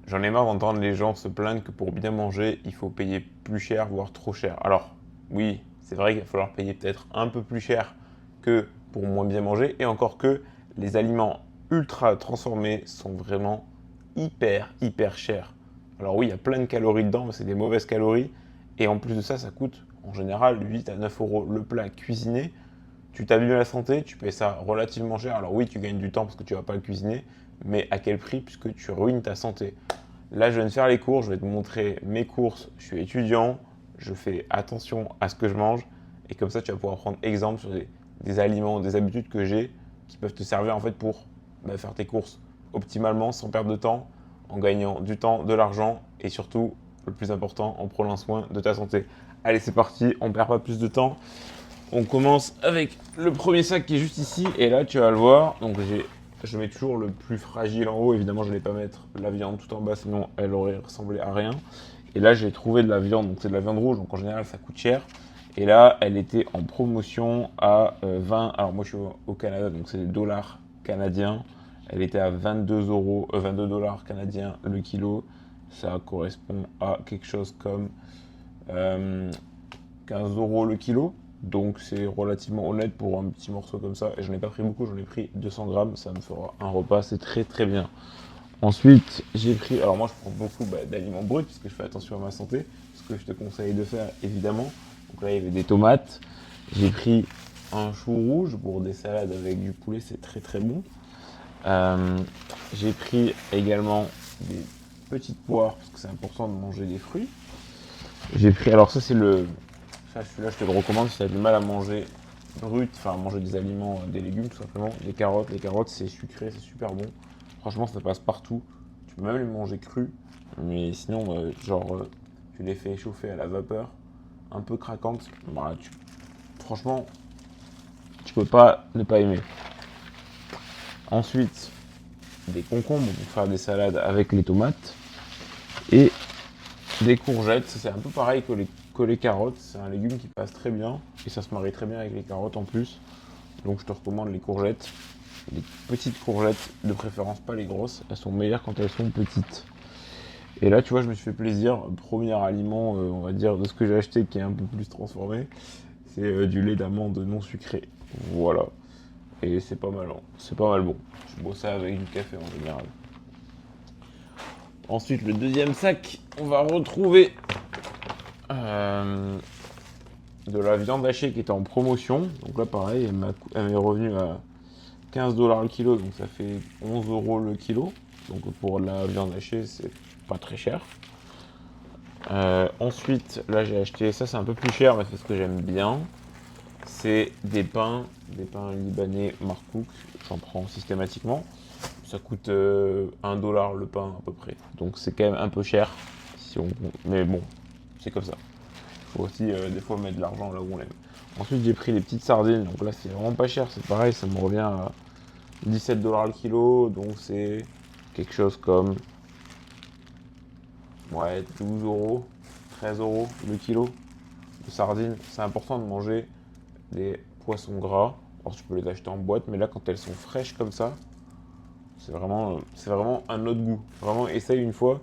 J'en ai marre d'entendre les gens se plaindre que pour bien manger, il faut payer plus cher, voire trop cher. Alors, oui, c'est vrai qu'il va falloir payer peut-être un peu plus cher que pour moins bien manger. Et encore que les aliments ultra transformés sont vraiment hyper chers. Alors oui, il y a plein de calories dedans, mais c'est des mauvaises calories. Et en plus de ça, ça coûte en général 8 à 9 euros le plat cuisiné. Tu t'abîmes la santé, tu payes ça relativement cher. Alors oui, tu gagnes du temps parce que tu ne vas pas le cuisiner, mais à quel prix puisque tu ruines ta santé. Là, je viens de faire les courses, je vais te montrer mes courses. Je suis étudiant, je fais attention à ce que je mange et comme ça, tu vas pouvoir prendre exemple sur des aliments, des habitudes que j'ai qui peuvent te servir en fait pour faire tes courses optimalement, sans perdre de temps, en gagnant du temps, de l'argent et surtout, le plus important, en prenant soin de ta santé. Allez, c'est parti, on ne perd pas plus de temps. On commence avec le premier sac qui est juste ici et là, tu vas le voir. Donc je mets toujours le plus fragile en haut. Évidemment, je ne vais pas mettre la viande tout en bas, sinon elle aurait ressemblé à rien. Et là, j'ai trouvé de la viande, donc c'est de la viande rouge, donc en général, ça coûte cher. Et là, elle était en promotion à 20. Alors moi, je suis au Canada, donc c'est des dollars canadiens. Elle était à 22 euros, 22 dollars canadiens le kilo. Ça correspond à quelque chose comme 15 euros le kilo. Donc c'est relativement honnête pour un petit morceau comme ça. Et j'en ai pas pris beaucoup, j'en ai pris 200 grammes. Ça me fera un repas, c'est très bien. Ensuite, j'ai pris, alors moi je prends beaucoup d'aliments bruts parce que je fais attention à ma santé. Ce que je te conseille de faire évidemment. Donc là il y avait des tomates. J'ai pris un chou rouge pour des salades avec du poulet, c'est très bon. Euh, j'ai pris également des petites poires parce que c'est important de manger des fruits. J'ai pris, alors ça c'est le, ça celui-là je te le recommande si tu as du mal à manger brut, enfin à manger des aliments, des légumes tout simplement. Les carottes c'est sucré, c'est super bon. Franchement ça passe partout. Tu peux même les manger crus, mais sinon tu les fais chauffer à la vapeur, un peu craquante. Franchement tu peux pas ne pas aimer. Ensuite des concombres pour faire des salades avec les tomates et des courgettes, c'est un peu pareil que les carottes, c'est un légume qui passe très bien et ça se marie très bien avec les carottes en plus. Donc je te recommande les courgettes, les petites courgettes, de préférence pas les grosses, elles sont meilleures quand elles sont petites. Et là tu vois je me suis fait plaisir, premier aliment on va dire de ce que j'ai acheté qui est un peu plus transformé, c'est du lait d'amande non sucré. Voilà. Et c'est pas mal, hein. C'est pas mal bon. Je bois ça avec du café en général. Ensuite le deuxième sac, on va retrouver euh, de la viande hachée qui était en promotion. Donc là, pareil, elle m'est revenue à 15 dollars le kilo, donc ça fait 11 euros le kilo. Donc pour la viande hachée, c'est pas très cher. Ensuite, là, j'ai acheté, ça c'est un peu plus cher, mais c'est ce que j'aime bien. C'est des pains libanais Marcouk. J'en prends systématiquement. Ça coûte 1 dollar le pain à peu près. Donc c'est quand même un peu cher. Mais bon, c'est comme ça. Faut aussi des fois mettre de l'argent là où on l'aime. Ensuite j'ai pris les petites sardines, donc là c'est vraiment pas cher, c'est pareil, ça me revient à 17 dollars le kilo, donc c'est quelque chose comme 12 euros, 13 euros le kilo de sardines. C'est important de manger des poissons gras. Alors tu peux les acheter en boîte, mais là quand elles sont fraîches comme ça, c'est vraiment un autre goût. Vraiment essaye une fois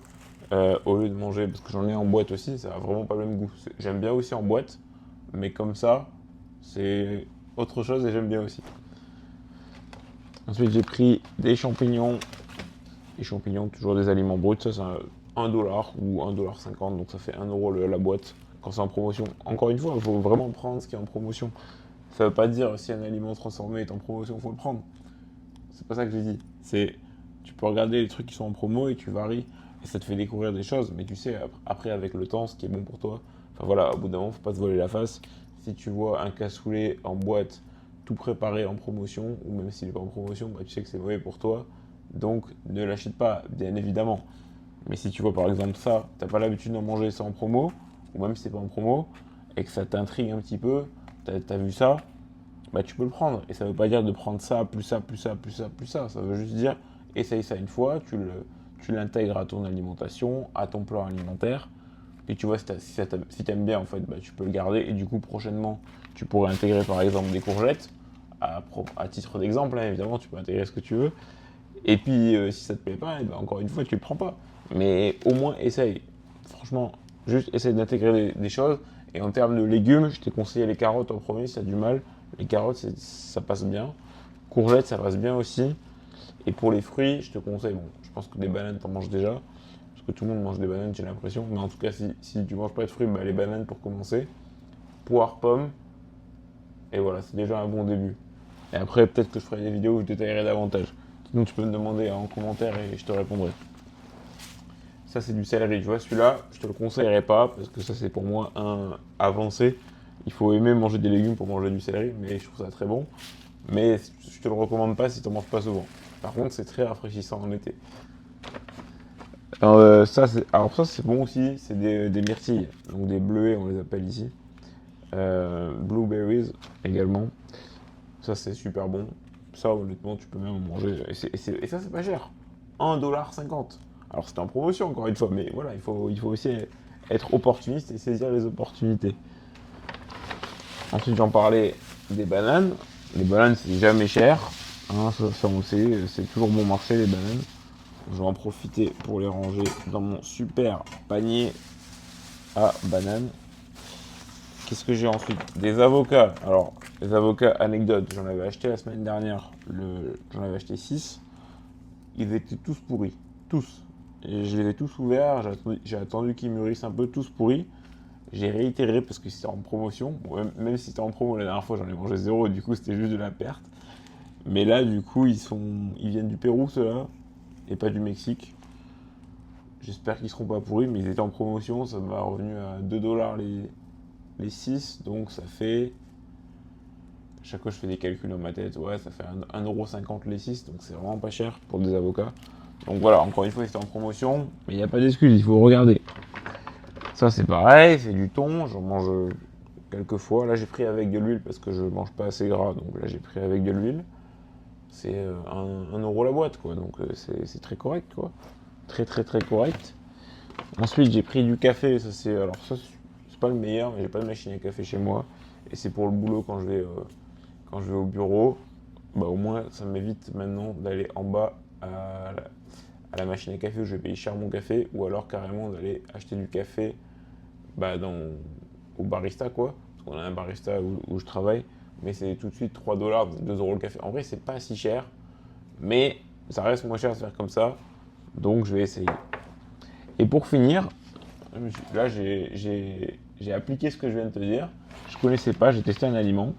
au lieu de manger, parce que j'en ai en boîte aussi, ça a vraiment pas le même goût. J'aime bien aussi en boîte, mais comme ça, c'est autre chose et j'aime bien aussi. Ensuite, j'ai pris des champignons. Les champignons, toujours des aliments bruts, ça c'est 1 dollar ou 1,50 $, donc ça fait 1 euro la boîte quand c'est en promotion. Encore une fois, il faut vraiment prendre ce qui est en promotion. Ça veut pas dire si un aliment transformé est en promotion, il faut le prendre. C'est pas ça que j'ai dit. Tu peux regarder les trucs qui sont en promo et tu varies et ça te fait découvrir des choses. Mais tu sais, après avec le temps, ce qui est bon pour toi. Enfin voilà, au bout d'un moment, faut pas se voiler la face. Si tu vois un cassoulet en boîte, tout préparé en promotion, ou même s'il n'est pas en promotion, tu sais que c'est mauvais pour toi. Donc ne l'achète pas, bien évidemment. Mais si tu vois par exemple ça, t'as pas l'habitude d'en manger ça en promo, ou même si c'est pas en promo, et que ça t'intrigue un petit peu, t'as vu ça, tu peux le prendre. Et ça veut pas dire de prendre ça, plus ça, plus ça, plus ça, plus ça. Ça veut juste dire, essaye ça une fois, tu l'intègres à ton alimentation, à ton plan alimentaire. Et tu vois, si t'aimes bien, en fait, tu peux le garder. Et du coup, prochainement, tu pourrais intégrer par exemple des courgettes. À titre d'exemple, hein, évidemment, tu peux intégrer ce que tu veux. Et puis, si ça te plaît pas, encore une fois, tu le prends pas. Mais au moins, essaye. Franchement, juste essaye d'intégrer des choses. Et en termes de légumes, je t'ai conseillé les carottes en premier si tu as du mal. Les carottes, ça passe bien. Courgettes, ça passe bien aussi. Et pour les fruits, je te conseille, bon, je pense que des bananes, t'en manges déjà. Parce que tout le monde mange des bananes, j'ai l'impression. Mais en tout cas, si tu manges pas de fruits, bah, les bananes pour commencer. Poire, pomme. Et voilà, c'est déjà un bon début. Et après, peut-être que je ferai des vidéos où je détaillerai davantage. Sinon, tu peux me demander en commentaire et je te répondrai. Ça, c'est du céleri. Tu vois, celui-là, je te le conseillerais pas parce que ça, c'est pour moi un avancé. Il faut aimer manger des légumes pour manger du céleri, mais je trouve ça très bon. Mais je te le recommande pas si tu n'en manges pas souvent. Par contre, c'est très rafraîchissant en été. Alors ça, c'est bon aussi. C'est des myrtilles, donc des bleuets, on les appelle ici. Blueberries également. Ça, c'est super bon. Ça, honnêtement, tu peux même en manger. Et ça, c'est pas cher. 1,50 $. Alors, c'était en promotion, encore une fois, mais voilà, il faut aussi être opportuniste et saisir les opportunités. Ensuite, j'en parlais des bananes. Les bananes, c'est jamais cher. Hein, ça, on le sait. C'est toujours bon marché, les bananes. Je vais en profiter pour les ranger dans mon super panier à bananes. Qu'est-ce que j'ai ensuite? Des avocats. Alors, les avocats, anecdote, j'en avais acheté la semaine dernière. J'en avais acheté 6. Ils étaient tous pourris. Tous. Et je les ai tous ouverts. J'ai attendu qu'ils mûrissent un peu, tous pourris. J'ai réitéré parce que c'était en promotion. Bon, même si c'était en promo la dernière fois, j'en ai mangé zéro. Du coup, c'était juste de la perte. Mais là, du coup, ils viennent du Pérou, ceux-là. Et pas du Mexique. J'espère qu'ils seront pas pourris, mais ils étaient en promotion. Ça m'a revenu à 2 $ les 6. Donc, ça fait. À chaque fois, je fais des calculs dans ma tête. Ouais, ça fait 1,50 € les 6. Donc, c'est vraiment pas cher pour des avocats. Donc, voilà, encore une fois, c'était en promotion. Mais il n'y a pas d'excuse, il faut regarder. Ça, c'est pareil. C'est du thon. J'en mange quelques fois. Là, j'ai pris avec de l'huile parce que je mange pas assez gras. Donc, là, j'ai pris avec de l'huile. C'est 1 € la boîte, quoi. Donc, c'est très correct, quoi. Très, très, très correct. Ensuite, j'ai pris du café. Alors, ça, c'est pas le meilleur, mais j'ai pas de machine à café chez moi. Et c'est pour le boulot quand je vais au bureau. Bah, au moins, ça m'évite maintenant d'aller en bas à la machine à café où je vais payer cher mon café. Ou alors, carrément, d'aller acheter du café bah, au barista, quoi. Parce qu'on a un barista où je travaille. Mais c'est tout de suite 3 $, 2 € le café. En vrai, c'est pas si cher. Mais ça reste moins cher de faire comme ça. Donc, je vais essayer. Et pour finir, là, j'ai appliqué ce que je viens de te dire. Je connaissais pas, j'ai testé un aliment.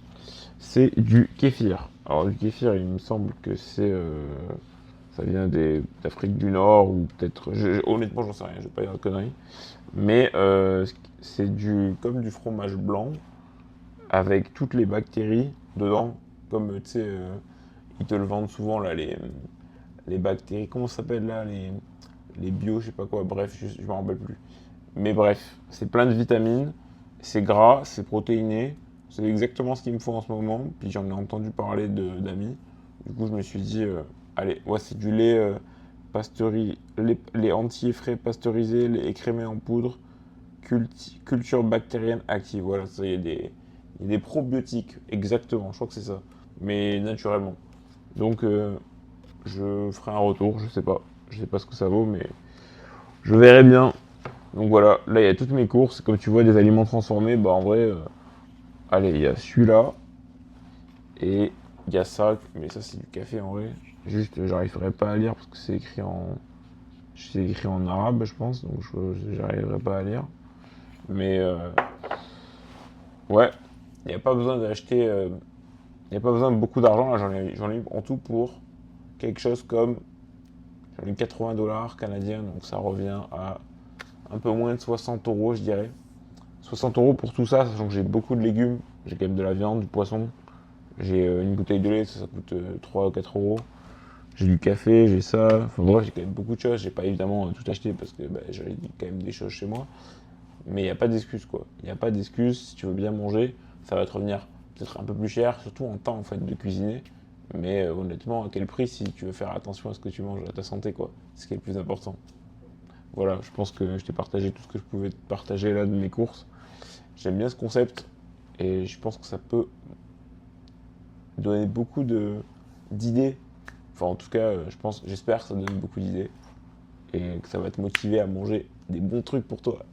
C'est du kéfir. Alors, du kéfir, il me semble que ça vient d'Afrique du Nord ou peut-être. Honnêtement, j'en sais rien, je vais pas dire de conneries. Mais c'est comme du fromage blanc avec toutes les bactéries dedans. Comme tu sais, ils te le vendent souvent là, les bactéries. Comment ça s'appelle là les bio, je sais pas quoi. Bref, je me rappelle plus. Mais bref, c'est plein de vitamines, c'est gras, c'est protéiné, c'est exactement ce qu'il me faut en ce moment. Puis j'en ai entendu parler d'amis. Du coup, je me suis dit, allez, ouais, c'est du lait lait entier frais pasteurisé, lait écrémé en poudre, culture bactérienne active. Voilà, ça, il y a des probiotiques, exactement, je crois que c'est ça, mais naturellement. Donc, je ferai un retour, je sais pas ce que ça vaut, mais je verrai bien. Donc voilà, là il y a toutes mes courses. Comme tu vois, des aliments transformés, bah en vrai, allez, il y a celui-là et il y a ça, mais ça c'est du café en vrai. Juste, j'arriverai pas à lire parce que c'est écrit en arabe, je pense, donc j'arriverai pas à lire. Mais ouais, il n'y a pas besoin d'acheter, il n'y a pas besoin de beaucoup d'argent. Là, j'en ai en tout pour quelque chose comme, j'en ai 80 $ canadiens, donc ça revient à un peu moins de 60 €, je dirais. 60 € pour tout ça, sachant que j'ai beaucoup de légumes. J'ai quand même de la viande, du poisson. J'ai une bouteille de lait, ça coûte 3 ou 4 €. J'ai du café, j'ai ça. Enfin bref, j'ai quand même beaucoup de choses. J'ai pas évidemment tout acheté parce que j'ai quand même des choses chez moi. Mais il n'y a pas d'excuse quoi. Il n'y a pas d'excuse. Si tu veux bien manger, ça va te revenir peut-être un peu plus cher, surtout en temps en fait de cuisiner. Mais honnêtement, à quel prix si tu veux faire attention à ce que tu manges, à ta santé quoi. C'est ce qui est le plus important. Voilà, je pense que je t'ai partagé tout ce que je pouvais te partager là de mes courses. J'aime bien ce concept et je pense que ça peut donner beaucoup d'idées. Enfin, en tout cas, j'espère que ça donne beaucoup d'idées. et que ça va te motiver à manger des bons trucs pour toi.